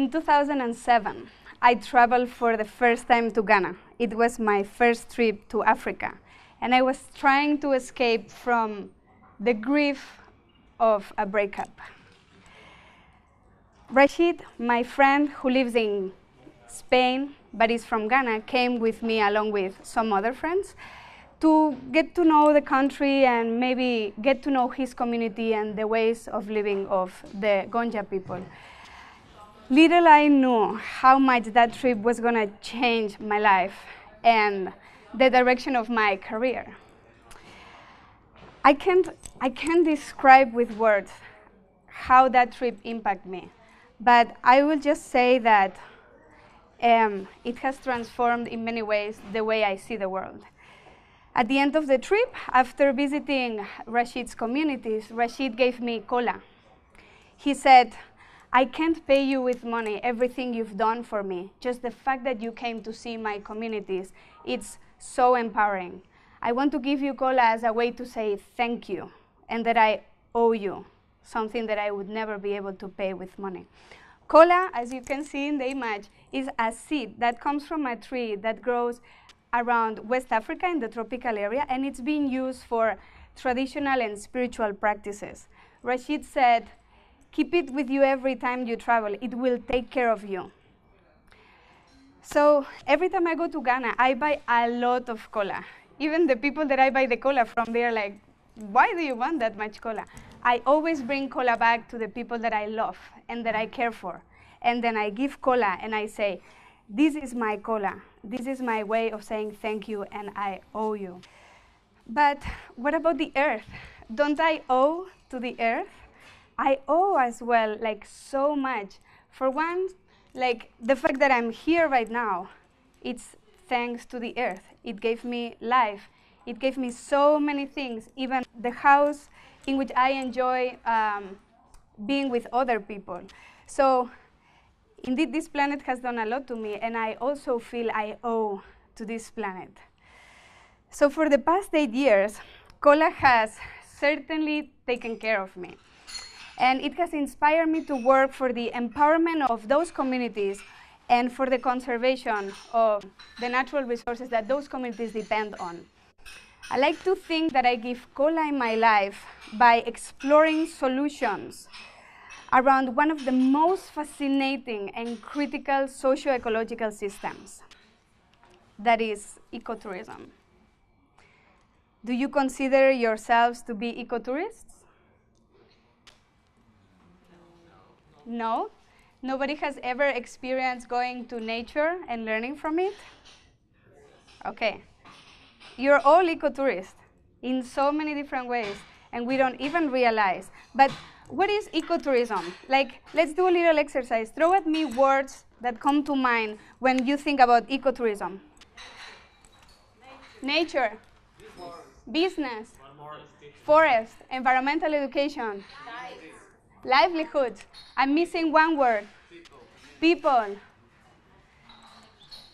In 2007, I traveled for the first time to Ghana. It was my first trip to Africa. And I was trying to escape from the grief of a breakup. Rashid, my friend who lives in Spain but is from Ghana, came with me along with some other friends to get to know the country and maybe get to know his community and the ways of living of the Gonja people. Little I knew how much that trip was going to change my life and the direction of my career. I can't describe with words how that trip impacted me, but I will just say that it has transformed in many ways the way I see the world. At the end of the trip, after visiting Rashid's communities, Rashid gave me cola. He said, "I can't pay you with money everything you've done for me. Just the fact that you came to see my communities, it's so empowering. I want to give you cola as a way to say thank you and that I owe you something that I would never be able to pay with money." Cola, as you can see in the image, is a seed that comes from a tree that grows around West Africa in the tropical area, and it's being used for traditional and spiritual practices. Rashid said, "Keep it with you every time you travel. It will take care of you." So every time I go to Ghana, I buy a lot of cola. Even the people that I buy the cola from, they're like, "Why do you want that much cola?" I always bring cola back to the people that I love and that I care for. And then I give cola and I say, "This is my cola. This is my way of saying thank you and I owe you." But what about the earth? Don't I owe to the earth? I owe as well, like so much. For one, like the fact that I'm here right now, it's thanks to the earth. It gave me life. It gave me so many things, even the house in which I enjoy being with other people. So indeed, this planet has done a lot to me, and I also feel I owe to this planet. So for the past 8 years, cola has certainly taken care of me. And it has inspired me to work for the empowerment of those communities and for the conservation of the natural resources that those communities depend on. I like to think that I give cola in my life by exploring solutions around one of the most fascinating and critical socio-ecological systems, that is ecotourism. Do you consider yourselves to be ecotourists? No? Nobody has ever experienced going to nature and learning from it? Okay. You're all ecotourists in so many different ways, and we don't even realize. But what is ecotourism? Like, let's do a little exercise. Throw at me words that come to mind when you think about ecotourism. Nature. Business. Forest. Environmental education. Livelihood. I'm missing one word. People.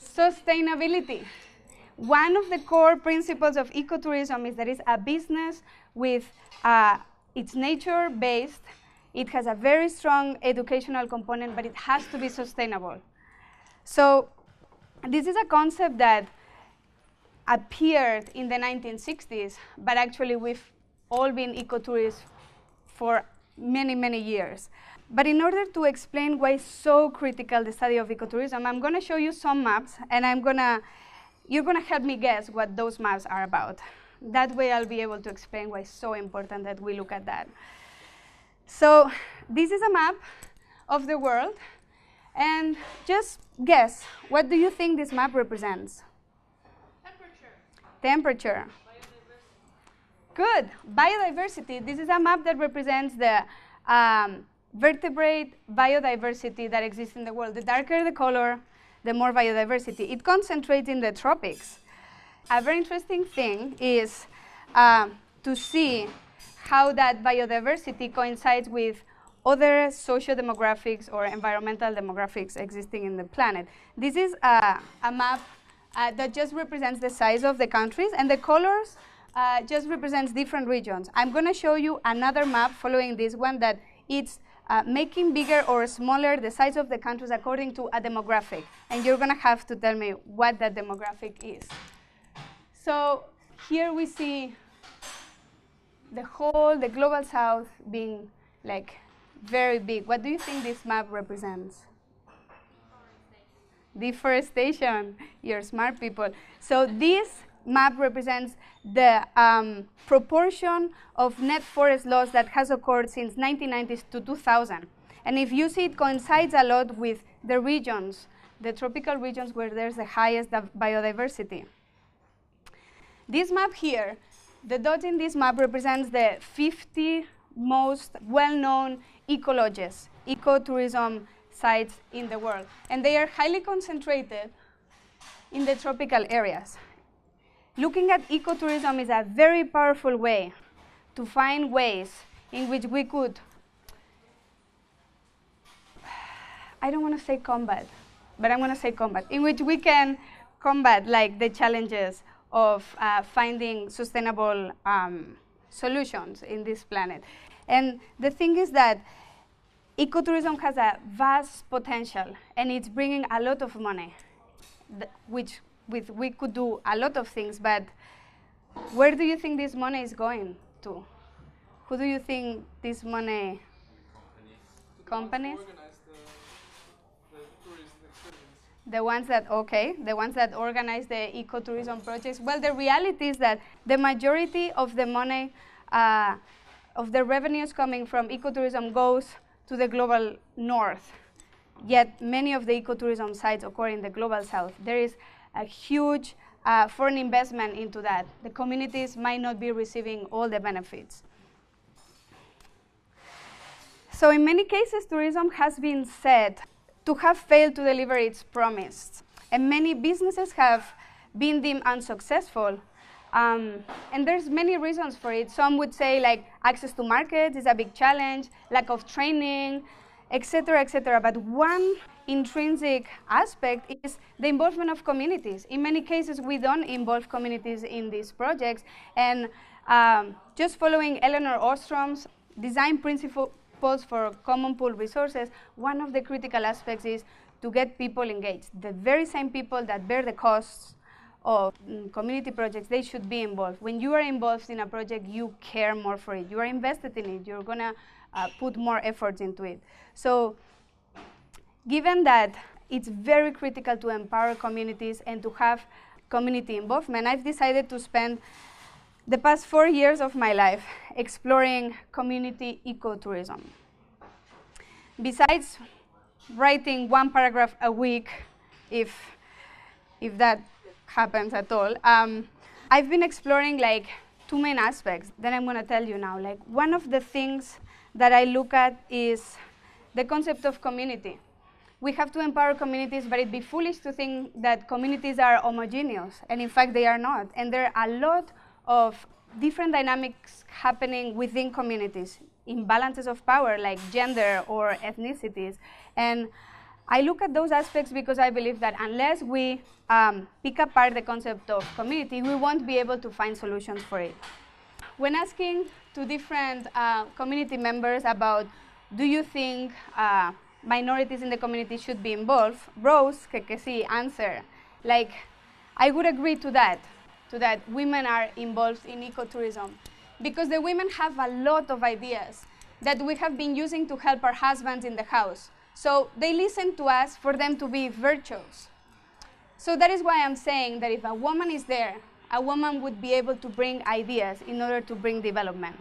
Sustainability. One of the core principles of ecotourism is that it's a business with it's nature-based. It has a very strong educational component, but it has to be sustainable. So this is a concept that appeared in the 1960s, but actually we've all been ecotourists for many, many years. But in order to explain why it's so critical, the study of ecotourism, I'm going to show you some maps, and you're going to help me guess what those maps are about. That way I'll be able to explain why it's so important that we look at that. So this is a map of the world, and just guess, what do you think this map represents? Temperature. Biodiversity. Good. Biodiversity. This is a map that represents the vertebrate biodiversity that exists in the world. The darker the color, the more biodiversity. It concentrates in the tropics. A very interesting thing is to see how that biodiversity coincides with other socio-demographics or environmental demographics existing in the planet. This is a map that just represents the size of the countries, and the colors just represents different regions. I'm going to show you another map following this one that it's making bigger or smaller the size of the countries according to a demographic. And you're going to have to tell me what that demographic is. So here we see the global south being like very big. What do you think this map represents? Deforestation. You're smart people. So this map represents the proportion of net forest loss that has occurred since 1990s to 2000. And if you see, it coincides a lot with the regions, the tropical regions where there's the highest biodiversity. This map here, the dot in this map represents the 50 most well-known ecologies, ecotourism sites in the world. And they are highly concentrated in the tropical areas. Looking at ecotourism is a very powerful way to find ways in which we could, I don't want to say combat, but I'm going to say combat, in which we can combat like the challenges of finding sustainable solutions in this planet. And the thing is that ecotourism has a vast potential, and it's bringing a lot of money, which we could do a lot of things, but where do you think this money is going to? Who do you think this money? Companies? The tourism experience. The ones that organize the ecotourism projects. Well, the reality is that the majority of the money, of the revenues coming from ecotourism goes to the global north, yet many of the ecotourism sites occur in the global south. There is a huge foreign investment into that. The communities might not be receiving all the benefits. So in many cases, tourism has been said to have failed to deliver its promise. And many businesses have been deemed unsuccessful. And there's many reasons for it. Some would say like access to markets is a big challenge, lack of training, etc., etc. But one intrinsic aspect is the involvement of communities. In many cases, we don't involve communities in these projects. And just following Eleanor Ostrom's design principles for common pool resources, one of the critical aspects is to get people engaged. The very same people that bear the costs of community projects, they should be involved. When you are involved in a project, you care more for it. You are invested in it. You're going to put more effort into it. So given that it's very critical to empower communities and to have community involvement, I've decided to spend the past 4 years of my life exploring community ecotourism. Besides writing 1 paragraph a week, if that happens at all, I've been exploring like 2 main aspects that I'm going to tell you now. Like one of the things that I look at is the concept of community. We have to empower communities, but it'd be foolish to think that communities are homogeneous, and in fact they are not. And there are a lot of different dynamics happening within communities, imbalances of power like gender or ethnicities. And I look at those aspects because I believe that unless we pick apart the concept of community, we won't be able to find solutions for it. When asking to different community members about, do you think minorities in the community should be involved, Rose, que sí, answer, like, I would agree to that women are involved in ecotourism, because the women have a lot of ideas that we have been using to help our husbands in the house. So they listen to us for them to be virtuous. So that is why I'm saying that if a woman is there, a woman would be able to bring ideas in order to bring development.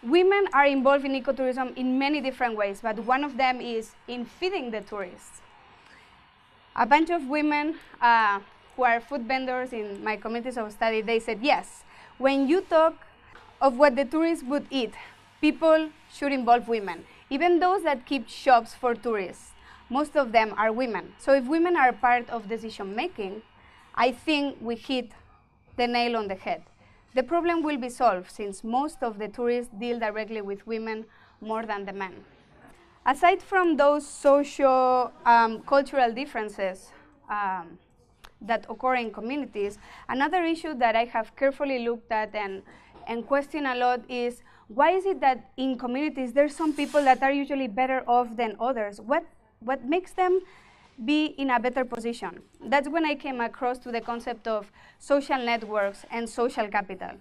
Women are involved in ecotourism in many different ways, but one of them is in feeding the tourists. A bunch of women who are food vendors in my communities of study, they said, yes, when you talk of what the tourists would eat, people should involve women. Even those that keep shops for tourists, most of them are women. So if women are part of decision making, I think we hit the nail on the head. The problem will be solved since most of the tourists deal directly with women more than the men. Aside from those socio-cultural differences that occur in communities, another issue that I have carefully looked at and questioned a lot is Why is it that in communities there's some people that are usually better off than others? What makes them be in a better position? That's when I came across to the concept of social networks and social capital.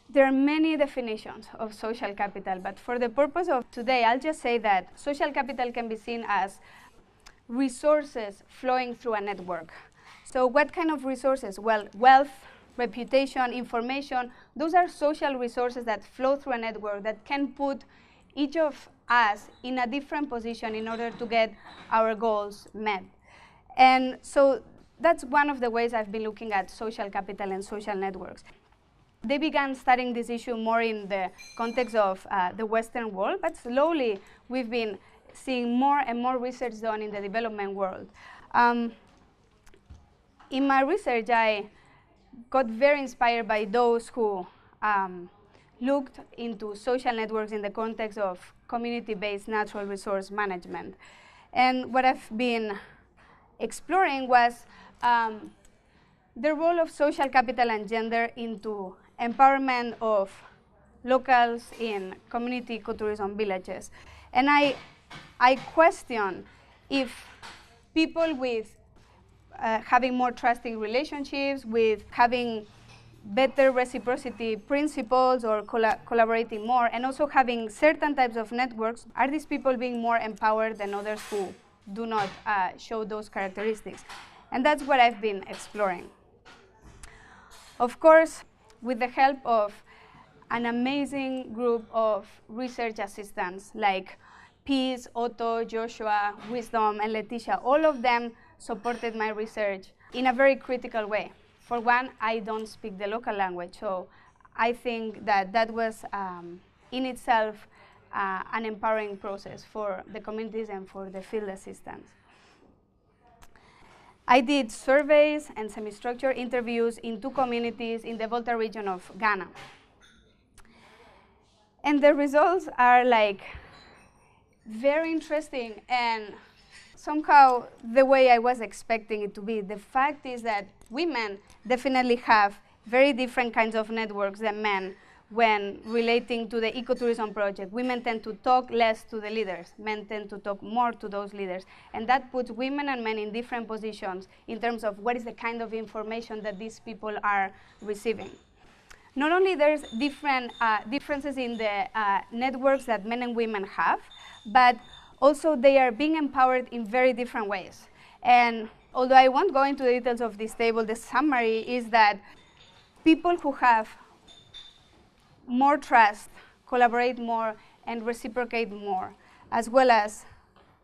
There are many definitions of social capital, but for the purpose of today, I'll just say that social capital can be seen as resources flowing through a network. So what kind of resources? Well, wealth, reputation, information, those are social resources that flow through a network that can put each of us in a different position in order to get our goals met. And so that's one of the ways I've been looking at social capital and social networks. They began studying this issue more in the context of the Western world, but slowly we've been seeing more and more research done in the development world. In my research, I got very inspired by those who looked into social networks in the context of community-based natural resource management. And what I've been exploring was the role of social capital and gender into empowerment of locals in community ecotourism villages. And I question if people with having more trusting relationships, with having better reciprocity principles or collaborating more, and also having certain types of networks, are these people being more empowered than others who do not show those characteristics? And that's what I've been exploring. Of course, with the help of an amazing group of research assistants like Peace, Otto, Joshua, Wisdom, and Leticia, all of them supported my research in a very critical way. For one, I don't speak the local language, so I think that that was in itself an empowering process for the communities and for the field assistants. I did surveys and semi-structured interviews in 2 communities in the Volta region of Ghana. And the results are like very interesting and somehow the way I was expecting it to be. The fact is that women definitely have very different kinds of networks than men when relating to the ecotourism project. Women tend to talk less to the leaders. Men tend to talk more to those leaders. And that puts women and men in different positions in terms of what is the kind of information that these people are receiving. Not only there's differences in the networks that men and women have, but also they are being empowered in very different ways. And although I won't go into the details of this table, the summary is that people who have more trust, collaborate more, and reciprocate more, as well as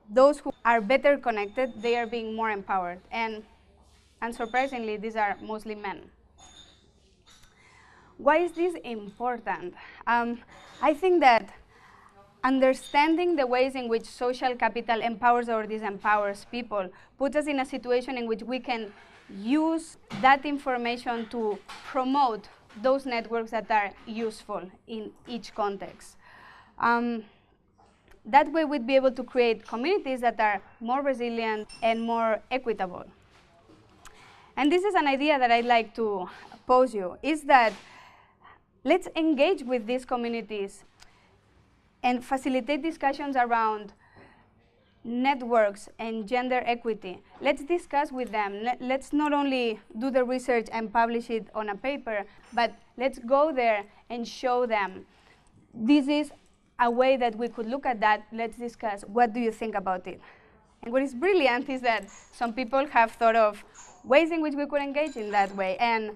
those who are better connected, they are being more empowered. And unsurprisingly, these are mostly men. Why is this important? I think that understanding the ways in which social capital empowers or disempowers people puts us in a situation in which we can use that information to promote those networks that are useful in each context. That way we'd be able to create communities that are more resilient and more equitable. And this is an idea that I'd like to pose you, is that let's engage with these communities and facilitate discussions around networks and gender equity. Let's discuss with them. Let's not only do the research and publish it on a paper, but let's go there and show them this is a way that we could look at that. Let's discuss. What do you think about it? And what is brilliant is that some people have thought of ways in which we could engage in that way. And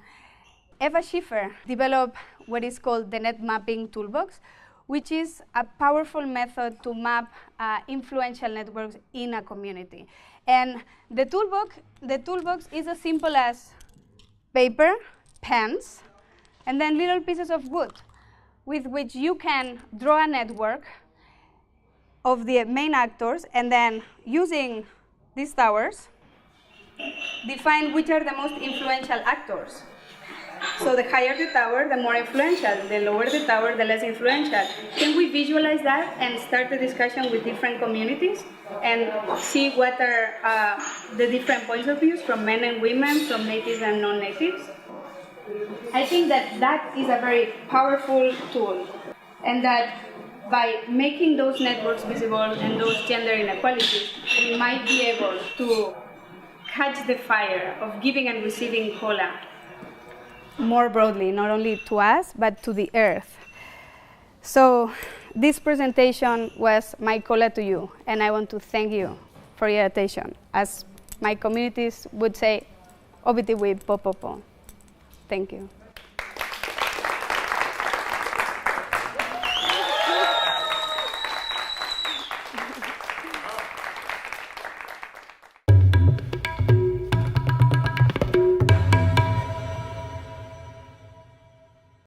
Eva Schiffer developed what is called the Net Mapping Toolbox, which is a powerful method to map influential networks in a community. And the toolbox is as simple as paper, pens, and then little pieces of wood with which you can draw a network of the main actors, and then using these towers, define which are the most influential actors. So the higher the tower, the more influential. The lower the tower, the less influential. Can we visualize that and start a discussion with different communities and see what are the different points of view from men and women, from natives and non-natives? I think that that is a very powerful tool, and that by making those networks visible and those gender inequalities, we might be able to catch the fire of giving and receiving cola more broadly, not only to us, but to the earth. So this presentation was my cola to you, and I want to thank you for your attention. As my communities would say, obitiwi popopo. Thank you.